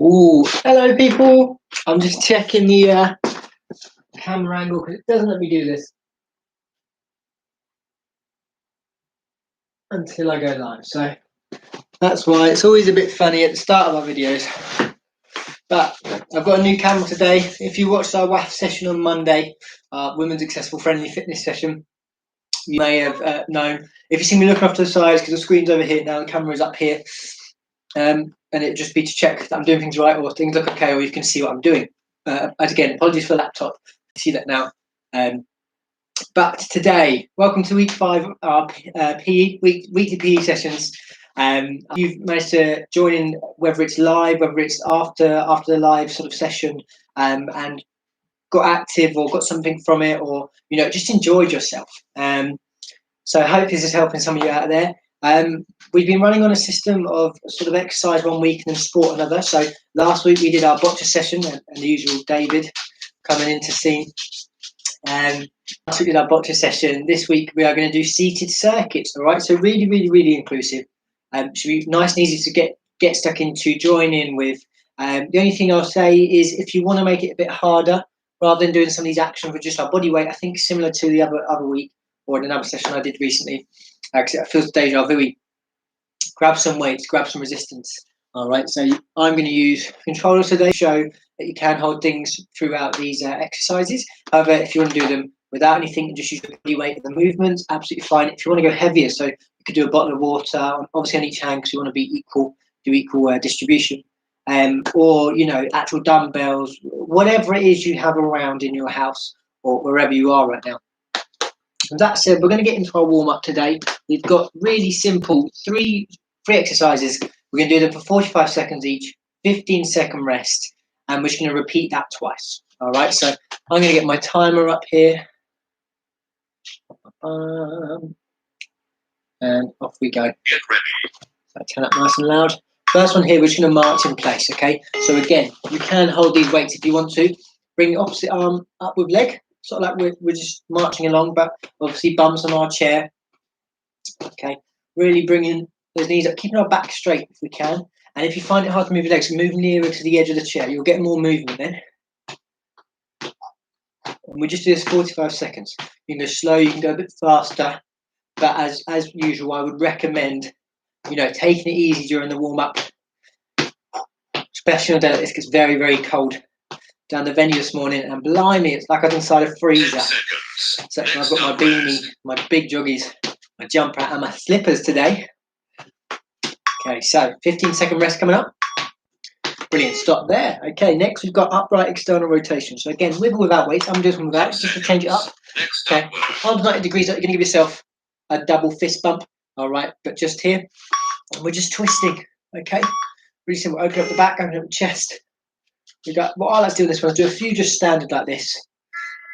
Ooh, hello people. I'm just checking the camera angle because it doesn't let me do this until I go live. So that's why it's always a bit funny at the start of our videos. But I've got a new camera today. If you watched our WAF session on Monday, Women's Accessible Friendly Fitness session, you may have known. If you see me looking off to the sides, because the screen's over here now, the camera's up here. And it'd just be to check that I'm doing things right or things look okay, or you can see what I'm doing. And again, apologies for the laptop. You see that now. But today, welcome to week 5 of our weekly PE sessions. You've managed to join in, whether it's live, whether it's after the live sort of session, and got active or got something from it, or just enjoyed yourself. So I hope this is helping some of you out there. We've been running on a system of sort of exercise one week and then sport another. So last week we did our boccia session, and the usual David coming into scene. Last week we did our boccia session. This week we are going to do seated circuits. All right, so really, really, really inclusive. Should be nice and easy to get stuck into, join in with. The only thing I'll say is if you want to make it a bit harder, rather than doing some of these actions with just our body weight, I think similar to the other week or in another session I did recently, because it feels deja vu. Grab some weights, grab some resistance. All right, so I'm going to use controllers today to show that you can hold things throughout these exercises. However, if you want to do them without anything and just use your body weight and the movements, absolutely fine. If you want to go heavier, so you could do a bottle of water, obviously on each hand because you want to be equal, do equal distribution, or actual dumbbells, whatever it is you have around in your house or wherever you are right now. And that said, we're going to get into our warm-up today. We've got really simple three exercises. We're going to do them for 45 seconds each, 15-second rest, and we're just going to repeat that twice. All right, so I'm going to get my timer up here. And off we go. Get ready. So turn up nice and loud. First one here, we're just going to march in place, okay? So again, you can hold these weights if you want to. Bring the opposite arm up with leg, sort of like we're just marching along, but obviously bums on our chair. Okay, really bringing those knees up, keeping our back straight if we can. And if you find it hard to move your legs, move nearer to the edge of the chair. You'll get more movement then. And we just do this 45 seconds. You can go slow, you can go a bit faster. But as usual, I would recommend, taking it easy during the warm-up. Especially on a day like this, gets very, very cold. Down the venue this morning, and blimey, it's like I was inside a freezer. Except I've got my beanie, my big joggies, my jumper, and my slippers today. Okay, so 15-second rest coming up. Brilliant, stop there. Okay, next we've got upright external rotation. So again, wiggle without weights. I'm doing without, just to change it up. Okay, arms 90 degrees up. You're going to give yourself a double fist bump. All right, but just here, and we're just twisting. Okay, really simple. Open up the back, open up the chest. What I like to do in this one is do a few just standard like this,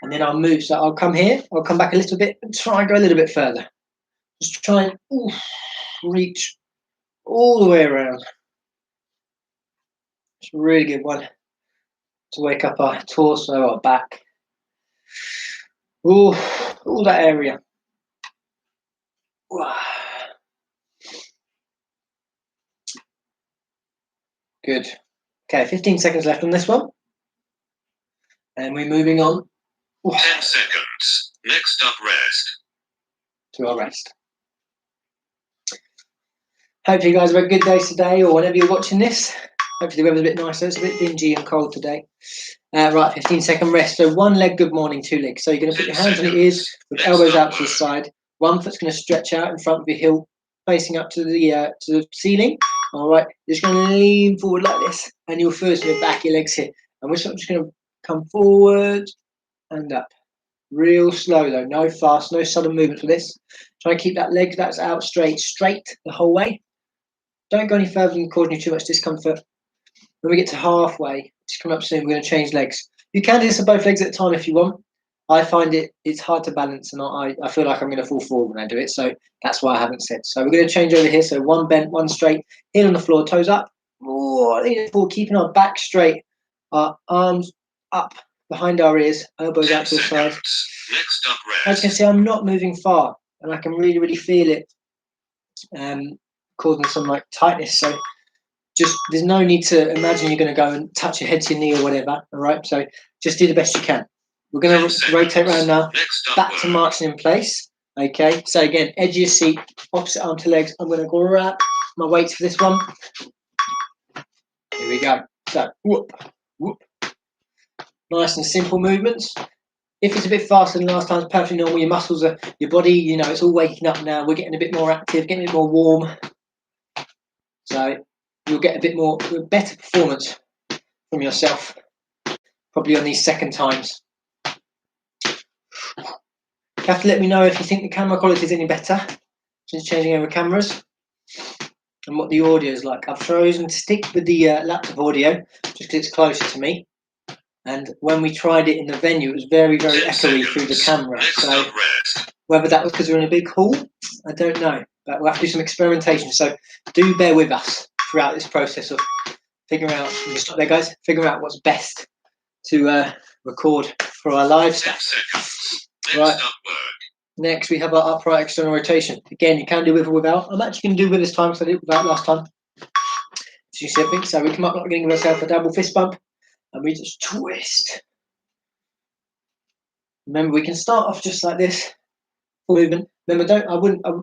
and then I'll move. So I'll come here, I'll come back a little bit, and try and go a little bit further. Just try and reach all the way around. It's a really good one to wake up our torso, our back, all that area. Good. Okay, 15 seconds left on this one. And we're moving on. 10 seconds. Next up, rest. To our rest. Hope you guys have a good day today, or whenever you're watching this. Hopefully the weather's a bit nicer. It's a bit dingy and cold today. Right, 15-second rest. So one leg, good morning, two legs. So you're going to put your hands on your ears with elbows out to the side. One foot's going to stretch out in front of your heel, facing up to the ceiling. All right, just going to lean forward like this, and you'll feel your back, your legs here. And we're sort of just going to come forward and up. Real slow though, no fast, no sudden movement for this. Try and keep that leg that's out straight the whole way. Don't go any further than causing you too much discomfort. When we get to halfway, just come up soon, we're going to change legs. You can do this on both legs at a time if you want. I find it's hard to balance, and I feel like I'm going to fall forward when I do it, so that's why I haven't said. So we're going to change over here. So one bent, one straight, heel on the floor, toes up. Lean forward, keeping our back straight, our arms up behind our ears, elbows out to the side. Next up, rest. As you can see, I'm not moving far, and I can really, really feel it causing some tightness. So just there's no need to imagine you're going to go and touch your head to your knee or whatever. All right, so just do the best you can. We're going to rotate around now, back to marching in place. Okay, so again, edge of your seat, opposite arm to legs. I'm going to grab my weights for this one. Here we go. So whoop, whoop. Nice and simple movements. If it's a bit faster than last time, it's perfectly normal. Your muscles are, your body, you know, it's all waking up now. We're getting a bit more active, getting a bit more warm. So you'll get a bit more, better performance from yourself, probably on these second times. You have to let me know if you think the camera quality is any better since changing over cameras and what the audio is like. I've chosen to stick with the laptop audio just because it's closer to me. And when we tried it in the venue, it was very, very echoey through the camera. So whether that was because we're in a big hall, I don't know. But we'll have to do some experimentation. So do bear with us throughout this process of figuring out, stop there guys, figuring out what's best to record for our live stuff. Right. Next we have our upright external rotation. Again, you can do with or without. I'm actually going to do with this time because I did it without last time. So you see everything. So we come up, not going to give ourselves a double fist bump. And we just twist. Remember, we can start off just like this, full movement. Remember,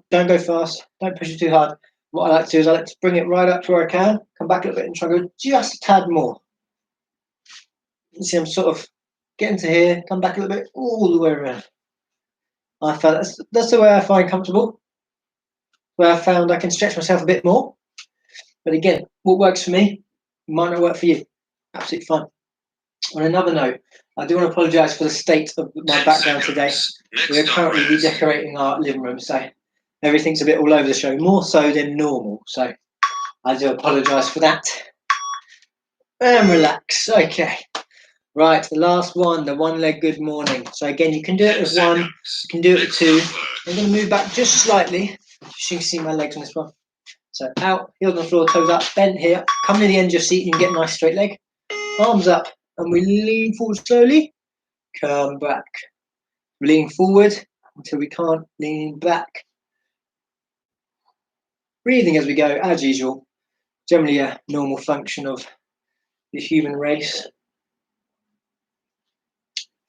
don't go fast. Don't push it too hard. What I like to do is I like to bring it right up to where I can, come back a little bit, and try to go just a tad more. You see, I'm sort of getting to here, come back a little bit, all the way around. I found that's the way I find comfortable. Where I found I can stretch myself a bit more. But again, what works for me might not work for you. Absolutely fine. On another note, I do want to apologise for the state of my background today. We're currently redecorating our living room, so everything's a bit all over the show, more so than normal. So I do apologise for that. And relax. Okay. Right, the last one, the one leg good morning. So again, you can do it with one, you can do it with two. I'm going to move back just slightly, so you can see my legs on this one. So out, heels on the floor, toes up, bent here. Come to the end of your seat, you can get a nice straight leg. Arms up. And we lean forward slowly, come back. Lean forward until we can't, lean back. Breathing as we go, as usual. Generally a normal function of the human race.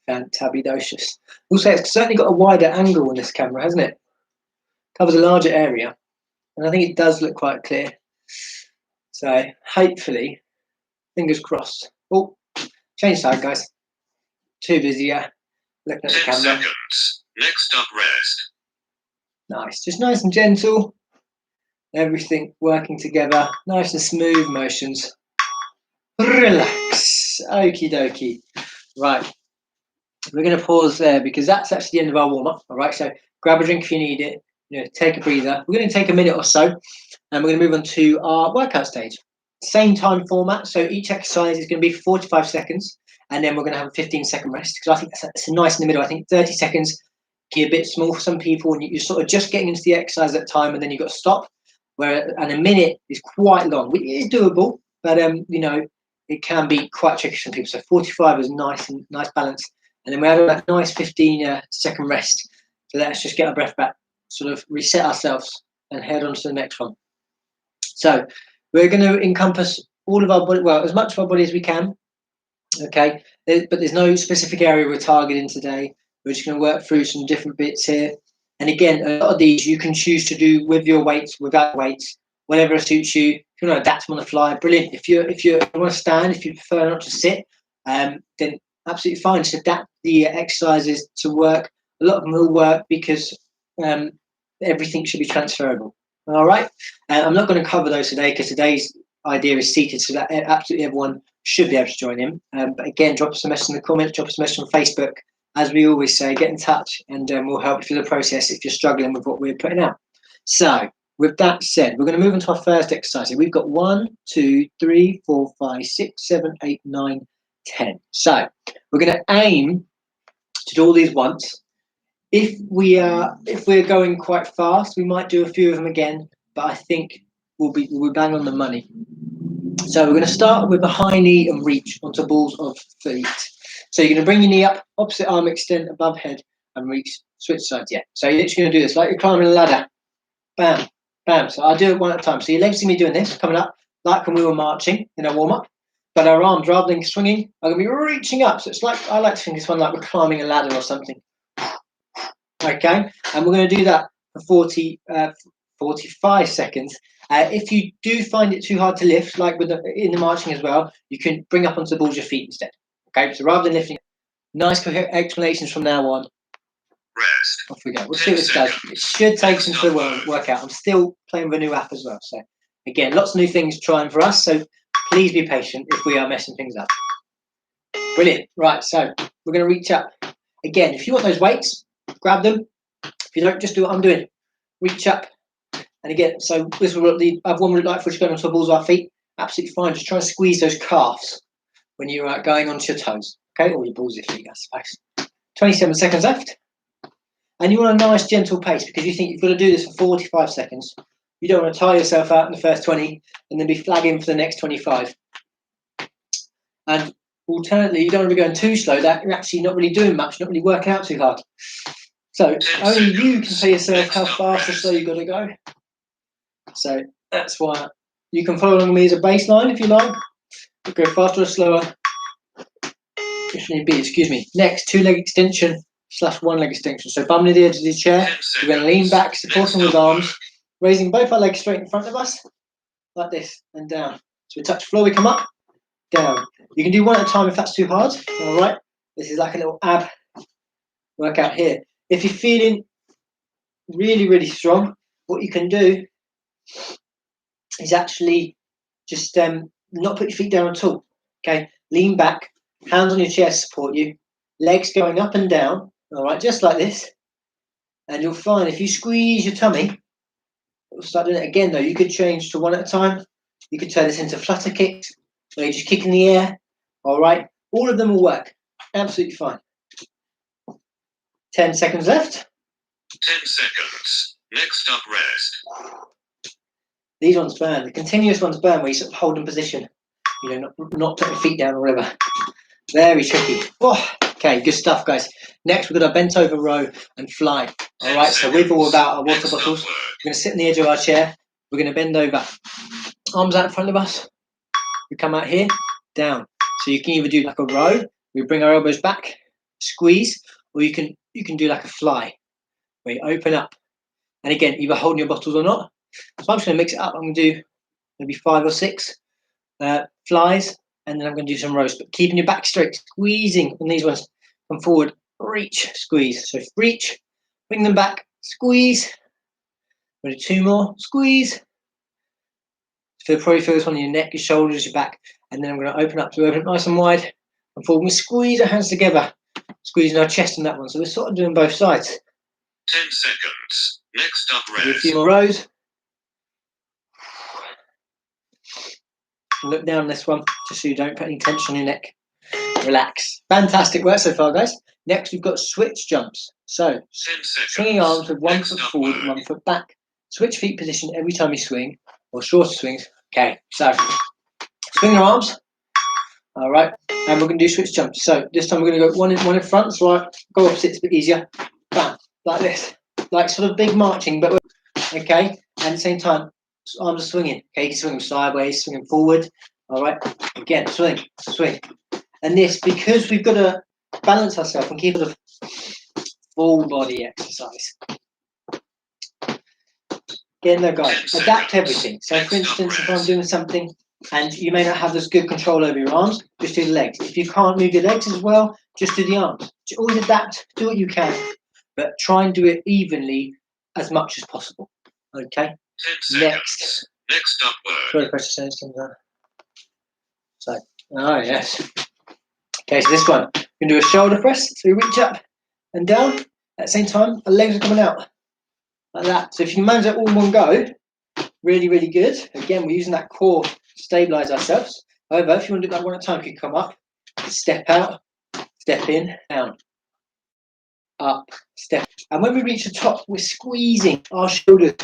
Fantabulous. Also, it's certainly got a wider angle on this camera, hasn't it? Covers a larger area. And I think it does look quite clear. So hopefully, fingers crossed. Oh. Change side, guys. Too busy, yeah. Looking at the camera. 10 seconds. Next up, rest. Nice. Just nice and gentle. Everything working together. Nice and smooth motions. Relax. Okie dokie. Right. We're going to pause there because that's actually the end of our warm-up. All right. So grab a drink if you need it. You know, take a breather. We're going to take a minute or so. And we're going to move on to our workout stage. Same time format, so each exercise is going to be for 45 seconds, and then we're going to have a 15-second rest, because I think that's nice in the middle. I think 30 seconds can be a bit small for some people, and you're sort of just getting into the exercise at time, and then you've got to stop, and a minute is quite long. It is doable, but you know, it can be quite tricky for some people, so 45 is nice balance, and then we have that nice 15-second rest, so let's just get our breath back, sort of reset ourselves, and head on to the next one. So we're going to encompass all of our body, well, as much of our body as we can, okay? But there's no specific area we're targeting today. We're just going to work through some different bits here. And again, a lot of these you can choose to do with your weights, without weights, whatever suits you. If you want to adapt them on the fly, brilliant. If you want to stand, if you prefer not to sit, then absolutely fine. Just adapt the exercises to work. A lot of them will work because everything should be transferable. All right, I'm not going to cover those today because today's idea is seated, so that absolutely everyone should be able to join in. But again, drop us a message in the comments, drop us a message on Facebook. As we always say, get in touch and we'll help you through the process if you're struggling with what we're putting out. So with that said, we're going to move on to our first exercise. We've got 1, 2, 3, 4, 5, 6, 7, 8, 9, 10. So we're going to aim to do all these once. If we're going quite fast, we might do a few of them again, but I think we'll be bang on the money. So we're going to start with a high knee and reach onto balls of feet. So you're going to bring your knee up, opposite arm extend above head, and reach, switch sides. Yeah. So you're literally going to do this like you're climbing a ladder. Bam, bam. So I'll do it one at a time. So your legs see me doing this, coming up, like when we were marching in our warm-up, but our arms, rather than swinging, are going to be reaching up. So it's like, I like to think this one like we're climbing a ladder or something. Okay, and we're going to do that for 45 seconds. If you do find it too hard to lift, like in the marching as well, you can bring up onto the balls of your feet instead. Okay, so rather than lifting, nice explanations from now on. Rest. Off we go. We'll see what this does. It should take us into the workout. I'm still playing with a new app as well. So again, lots of new things trying for us. So please be patient if we are messing things up. Brilliant. Right, so we're going to reach up. Again, if you want those weights, grab them. If you don't, just do what I'm doing. Reach up. And again, so this is what the other one would look like for us going onto the balls of our feet. Absolutely fine. Just try and squeeze those calves when you're going onto your toes. Okay, or your balls of your feet, I suppose. 27 seconds left. And you want a nice gentle pace because you think you've got to do this for 45 seconds. You don't want to tire yourself out in the first 20 and then be flagging for the next 25. And alternately, you don't want to be going too slow. That you're actually not really doing much, not really working out too hard. So only you can tell yourself how fast or slow you've got to go. So that's why you can follow along with me as a baseline if you like. We'll go faster or slower if need be. Excuse me. Next, 2-leg extension / 1-leg extension. So bum near the edge of the chair. We're going to lean back, supporting with arms, raising both our legs straight in front of us, like this, and down. So we touch the floor, we come up, down. You can do one at a time if that's too hard. All right. This is like a little ab workout here. If you're feeling really, really strong, what you can do is actually just not put your feet down at all. Okay, lean back, hands on your chest support you, legs going up and down. All right, just like this. And you'll find if you squeeze your tummy, it'll start doing it again. Though you could change to one at a time. You could turn this into flutter kicks, where you just kick in the air. All right, all of them will work. Absolutely fine. 10 seconds left. 10 seconds. Next up, rest. These ones burn. The continuous ones burn where you sort of hold in position. You know, not putting your feet down or whatever. Very tricky. Oh, okay, good stuff, guys. Next, we've got our bent over row and fly. All right, so we've all about our water bottles. We're going to sit on the edge of our chair. We're going to bend over. Arms out in front of us. We come out here, down. So you can either do like a row. We bring our elbows back, squeeze, or you can do like a fly, where you open up. And again, either holding your bottles or not. So I'm just going to mix it up. I'm going to do maybe 5 or 6 flies, and then I'm going to do some rows. But keeping your back straight, squeezing on these ones. Come forward, reach, squeeze. So reach, bring them back, squeeze. We'll do 2 more, squeeze. So probably feel this one in your neck, your shoulders, your back. And then I'm going to open up. So open it nice and wide. And forward, we squeeze our hands together, squeezing our chest on that one. So we're sort of doing both sides. 10 seconds. Next up, Do a rest. few more rows. Look down this one, just so you don't put any tension on your neck. Relax. Fantastic work so far, guys. Next, we've got switch jumps. So, swinging arms with 1 foot forward and 1 foot back. Switch feet position every time you swing, or shorter swings. Okay, so swing your arms. All right, and we're going to do switch jumps. So this time we're going to go one in front. So I go opposite, it's a bit easier. Bam, like this, like sort of big marching, but okay. And at the same time, arms are swinging. Okay, you can swing them sideways, swing them forward. All right, again, swing, swing. And this, because we've got to balance ourselves and keep it a full body exercise. Again, though, guys, adapt everything. So, for instance, if I'm doing something and you may not have this good control over your arms, just do the legs. If you can't move your legs as well, just do the arms. Always adapt, do what you can, but try and do it evenly as much as possible. Okay? 10 seconds. Next up, sorry, press the same thing. So, oh, yes. Okay, so this one, we're going to do a shoulder press. So we reach up and down. At the same time, our legs are coming out. Like that. So if you can manage that all in one go, really, really good. Again, we're using that core to stabilize ourselves. However, if you want to do that one at a time, you can come up, step out, step in, down, up, step. And when we reach the top, we're squeezing our shoulders,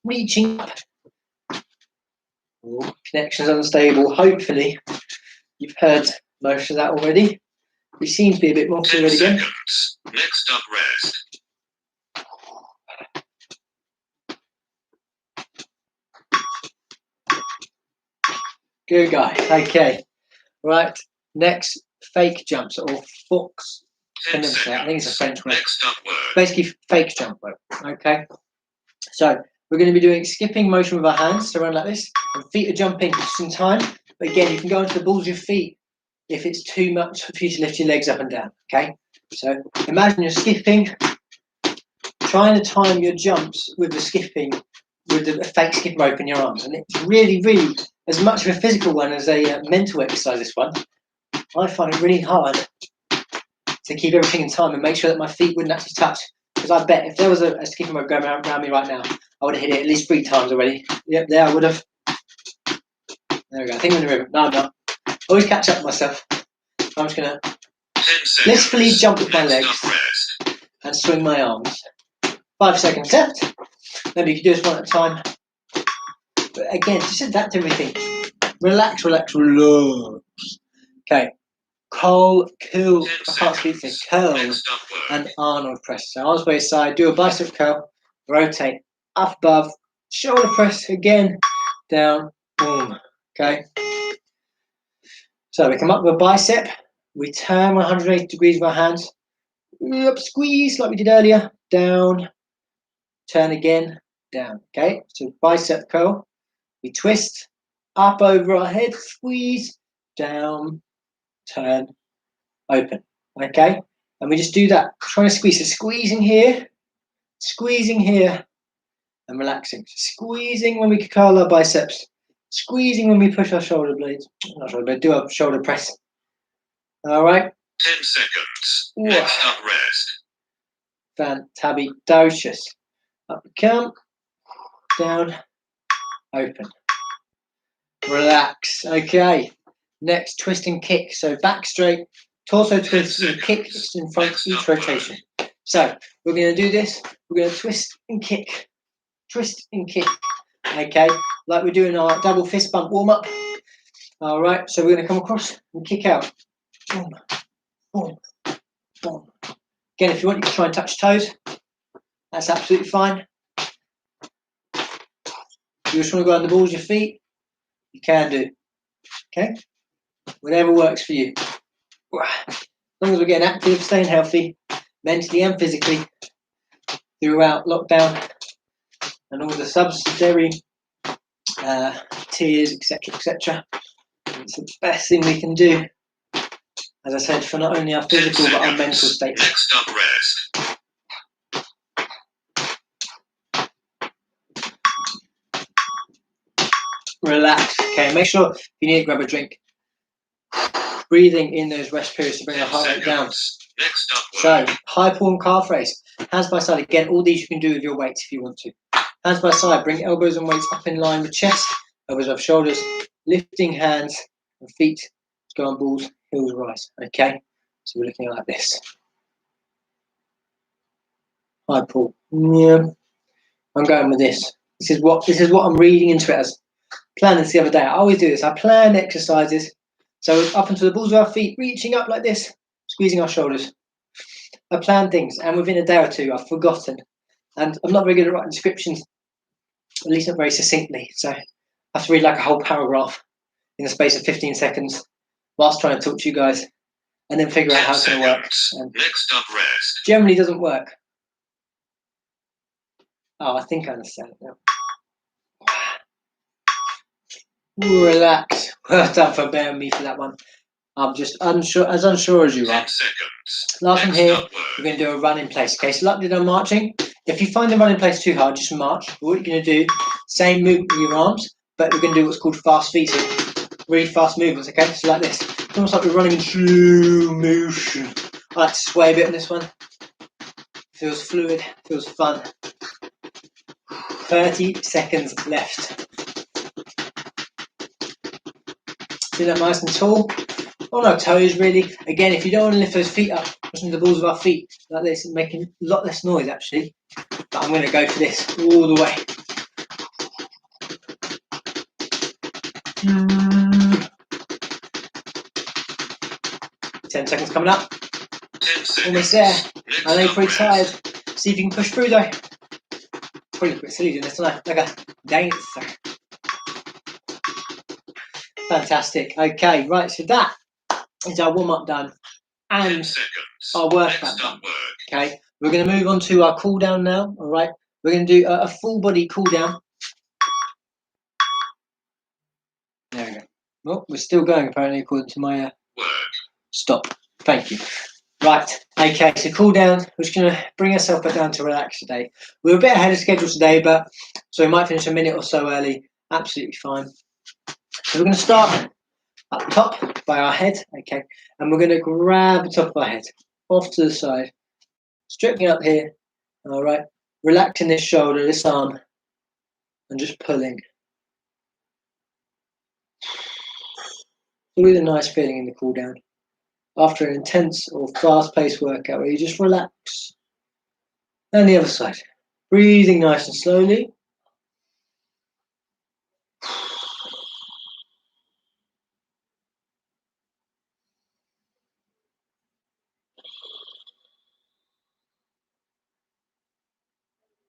reaching up. Ooh, connection's unstable. Hopefully, you've heard most of that already. We seem to be a bit more clear again. Next up, rest. Good guy. Okay. Right. Next, fake jumps or fox. 10 I think it's a seconds. French word. Next up word. Basically, fake jump rope. Okay. So we're going to be doing skipping motion with our hands, so run like this, and feet are jumping just in time. But again, you can go into the balls of your feet if it's too much for you to lift your legs up and down. Okay. So imagine you're skipping, trying to time your jumps with the skipping, with the fake skip rope in your arms, and it's really, really as much of a physical one as a mental exercise. This one, I find it really hard to keep everything in time and make sure that my feet wouldn't actually touch. Because I bet if there was a skipping rope going around me right now, I would have hit it at least 3 times already. Yep, there I would have. There we go. I think I'm in the river. No, I'm not. Always catch up with myself. I'm just going to 10 seconds. blissfully jump with my Next legs up rest. and swing my arms. 5 seconds left. Maybe you can do this one at a time. But again, just adapt everything. Relax, relax, relax. Okay. Cool. I can't speak to curl Next up word. and Arnold press. So arms by your side, do a bicep curl, rotate up above, shoulder press again, down, boom. Okay. So we come up with a bicep, we turn 180 degrees with our hands, up, squeeze like we did earlier, down, turn again, down. Okay. So bicep curl, we twist, up over our head, squeeze, down, turn, open. Okay. And we just do that, trying to squeeze. So squeezing here, and relaxing. So squeezing when we curl our biceps, squeezing when we push our shoulder blades. Not shoulder blade, do our shoulder press. All right. 10 seconds. Next up rest. Fantabulous. Up we come, down, open. Relax. Okay. Next, twist and kick. So back straight, torso twist, and kick in front each rotation. So we're going to do this. We're going to twist and kick. Twist and kick. Okay, like we're doing our double fist bump warm up. All right, so we're going to come across and kick out. Boom, boom, boom. Again, if you want, you can try and touch toes. That's absolutely fine. You just want to go on the balls of your feet, you can do. Okay, whatever works for you. As long as we're getting active, staying healthy, mentally and physically, throughout lockdown and all the subsidiary tears, etc., etc. It's the best thing we can do, as I said, for not only our physical but our mental state. Next up rest. Relax. Okay, make sure if you need to grab a drink. Breathing in those rest periods to bring the heart rate down. Next up So, high pull and calf raise. Hands by side. Again, all these you can do with your weights if you want to. Hands by side. Bring elbows and weights up in line with chest. Elbows off shoulders. Lifting hands and feet. Go on balls. Heels rise. Okay. So we're looking like this. High pull. Yeah. I'm going with this. This is what I'm reading into it as. Plan this the other day. I always do this. I plan exercises. So up until the balls of our feet, reaching up like this, squeezing our shoulders. I plan things, and within a day or two, I've forgotten. And I'm not very good at writing descriptions, at least not very succinctly. So I have to read like a whole paragraph in the space of 15 seconds whilst trying to talk to you guys, and then figure out how it's going to work. And next up rest. generally doesn't work. Oh, I think I understand it now. Relax. Well done for bearing me for that one. I'm just unsure as you are. 10 seconds. Last one Next here, up we're going to do a run in place. Okay, so like we did on marching, if you find the run in place too hard, just march. But what you're going to do, same movement with your arms, but we're going to do what's called fast feet, so really fast movements, okay? So like this. It's almost like we're running in slow motion. I like to sway a bit on this one. Feels fluid, feels fun. 30 seconds left. Sitting up nice and tall. On our toes, really. Again, if you don't want to lift those feet up, pushing the balls of our feet like this, making a lot less noise actually. But I'm going to go for this all the way. 10 seconds coming up. 10 seconds. Almost there. Next I know you're up pretty rest. tired. See if you can push through though. Probably a bit silly doing this, don't I? Like a dancer. Fantastic. Okay, right. So that is our warm up done 10 and seconds. our workout Next done. up work. Okay, we're going to move on to our cool down now. All right, we're going to do a full body cool down. There we go. Well, we're still going apparently according to my Work. stop. Thank you. Right. Okay. So cool down. We're just going to bring ourselves back down to relax today. We're a bit ahead of schedule today, but so we might finish a minute or so early. Absolutely fine. So we're going to start up top by our head. Okay, and we're going to grab the top of our head off to the side, stripping up here. All right. Relaxing this shoulder, this arm, and just pulling. Really a nice feeling in the cool down after an intense or fast-paced workout where you just relax. And the other side, breathing nice and slowly.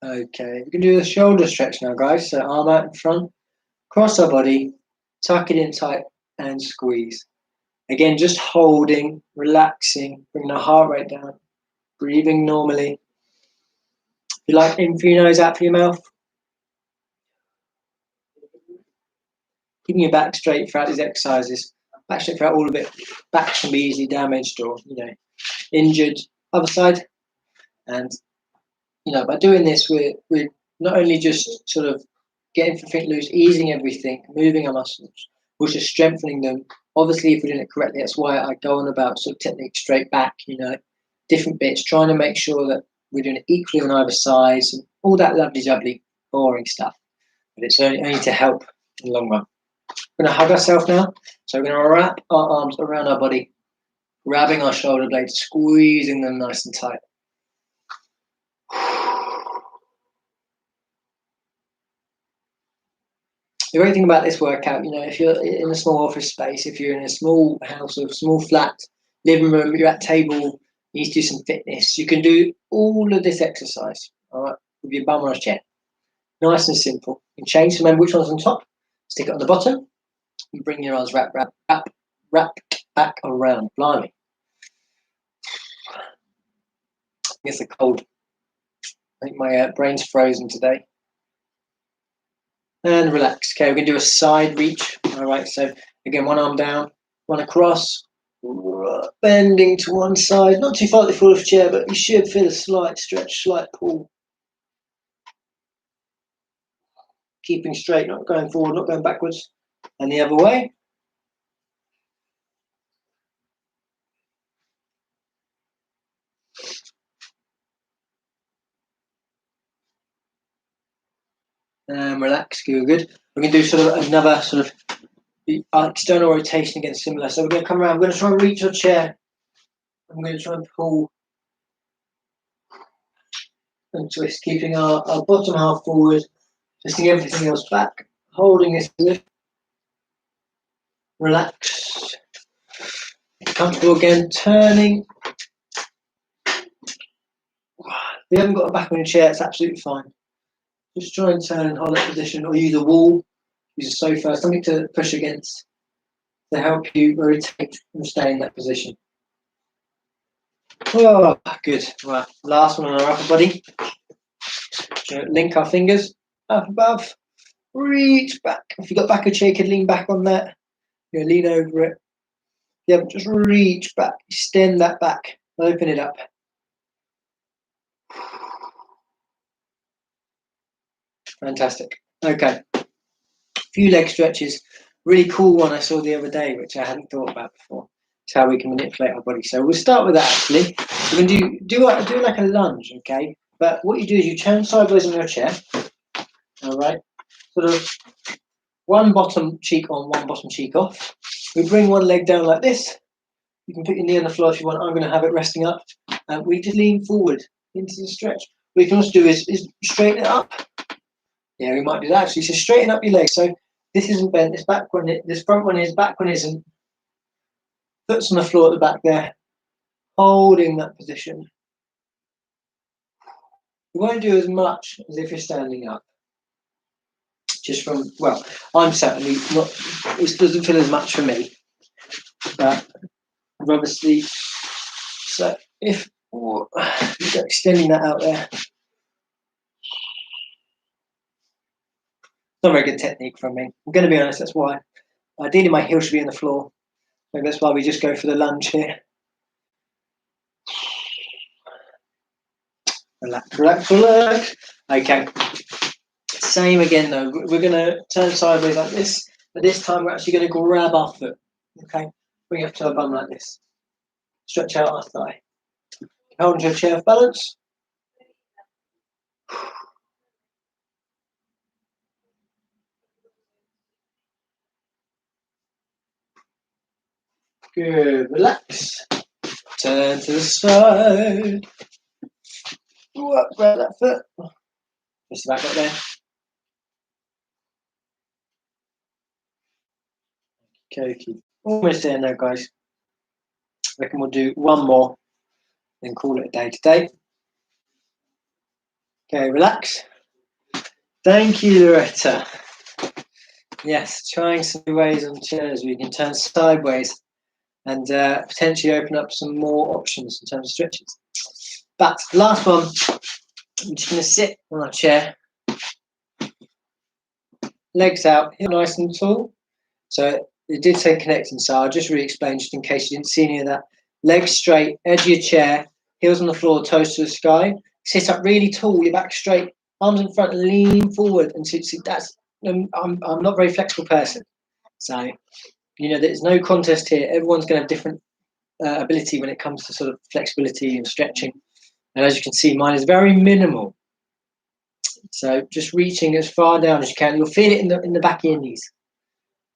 Okay, we can do the shoulder stretch now, guys. So arm out in front, cross our body, tuck it in tight, and squeeze. Again, just holding, relaxing, bringing the heart rate down, breathing normally. If you like, in through your nose, out through your mouth. Keeping your back straight throughout these exercises. Back straight throughout all of it. Back can be easily damaged or, injured. Other side. And, by doing this, we're not only just sort of getting everything loose, easing everything, moving our muscles, we're just strengthening them. Obviously, if we're doing it correctly, that's why I go on about sort of technique straight back, different bits, trying to make sure that we're doing it equally on either side, and all that lovely, jubbly, boring stuff. But it's only to help in the long run. We're going to hug ourselves now. So we're going to wrap our arms around our body, grabbing our shoulder blades, squeezing them nice and tight. The great thing about this workout, if you're in a small office space, if you're in a small house or small flat, living room, you're at table, you need to do some fitness, you can do all of this exercise, all right, with your bum on a chair. Nice and simple. You can change, remember which one's on top, stick it on the bottom, and bring your arms wrap back around. Blimey. It's a cold. I think my brain's frozen today. And relax. Okay, we're going to do a side reach. All right, so again, one arm down, one across, bending to one side. Not too far to fall off the chair, but you should feel a slight stretch, slight pull. Keeping straight, not going forward, not going backwards. And the other way. Relax, good. We're going to do sort of another sort of external rotation again, similar. So we're going to come around, I'm going to try and reach your chair. I'm going to try and pull and twist, keeping our bottom half forward, twisting everything else back, holding this lift. Relax. Comfortable again, turning. If you haven't got a back on your chair, it's absolutely fine. Just try and turn and hold that position, or use a wall, use a sofa, something to push against to help you rotate and stay in that position. Oh, good. Right, last one on our upper body. Link our fingers up above, reach back. If you've got back of chair, you can lean back on that. Lean over it. Yeah, just reach back, extend that back, open it up. Fantastic. Okay. A few leg stretches. Really cool one I saw the other day, which I hadn't thought about before. It's how we can manipulate our body. So we'll start with that actually. We're going to do like a lunge, okay? But what you do is you turn sideways on your chair. All right. Sort of one bottom cheek on, one bottom cheek off. We bring one leg down like this. You can put your knee on the floor if you want. I'm going to have it resting up. We just lean forward into the stretch. What you can also do is straighten it up. Yeah, we might do that actually. So straighten up your legs. So this isn't bent. This back one, this front one is. Back one isn't. Foot's on the floor at the back there. Holding that position. You won't do as much as if you're standing up. Just from, well, I'm certainly not, it doesn't feel as much for me, but obviously, so if, extending that out there, not a very good technique from me. I'm going to be honest, that's why. Ideally, my heel should be on the floor. Maybe that's why we just go for the lunge here. Relax, relax, relax. Okay. Same again though. We're going to turn sideways like this, but this time we're actually going to grab our foot. Okay. Bring it up to our bum like this. Stretch out our thigh. Hold into a chair of balance. Good. Relax. Turn to the side. Grab that foot. Just back up there. Okay. Almost there now, guys. I reckon we'll do one more, then call it a day today. Okay, relax. Thank you, Loretta. Yes, trying some new ways on chairs where you can turn sideways and potentially open up some more options in terms of stretches. But last one, I'm just going to sit on our chair, legs out, heel nice and tall. So it did say connecting, so I'll just re-explain just in case you didn't see any of that. Legs straight, edge of your chair, heels on the floor, toes to the sky. Sit up really tall, your back straight, arms in front, lean forward, and see that's. I'm not a very flexible person, so you know there's no contest here. Everyone's going to have different ability when it comes to sort of flexibility and stretching, and as you can see, mine is very minimal. So just reaching as far down as you can. You'll feel it in the back of your knees,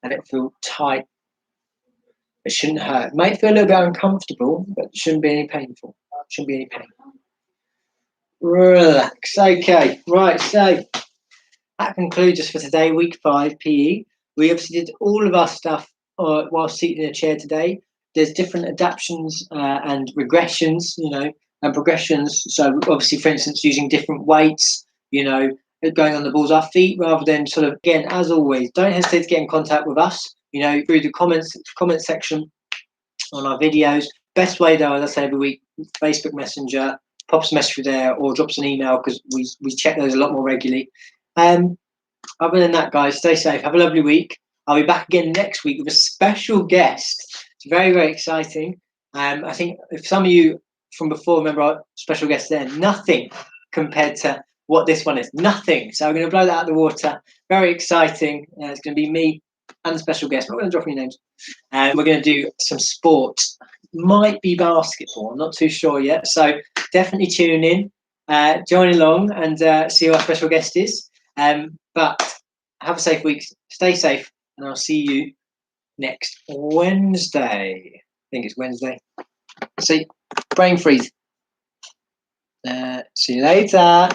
and it feel tight. It shouldn't hurt. It might feel a little bit uncomfortable, but it shouldn't be any painful. Shouldn't be any pain. Relax. Okay, right. So that concludes us for today, week 5 PE. We obviously did all of our stuff while seated in a chair today. There's different adaptations and regressions, you know, and progressions. So obviously, for instance, using different weights, you know, going on the balls of our feet rather than sort of, again, as always, don't hesitate to get in contact with us, you know, through the comment section on our videos. Best way though, as I say every week, Facebook Messenger, pop us a message through there or drop us an email because we check those a lot more regularly. Other than that, guys, stay safe. Have a lovely week. I'll be back again next week with a special guest. It's very, very exciting. I think if some of you from before remember our special guest there, nothing compared to what this one is. Nothing. So I'm going to blow that out of the water. Very exciting. It's going to be me and the special guest. I'm not going to drop any names. And we're going to do some sport. Might be basketball. I'm not too sure yet. So definitely tune in, join along and see who our special guest is. But have a safe week. Stay safe. And I'll see you next Wednesday. I think it's Wednesday. See, brain freeze. See you later.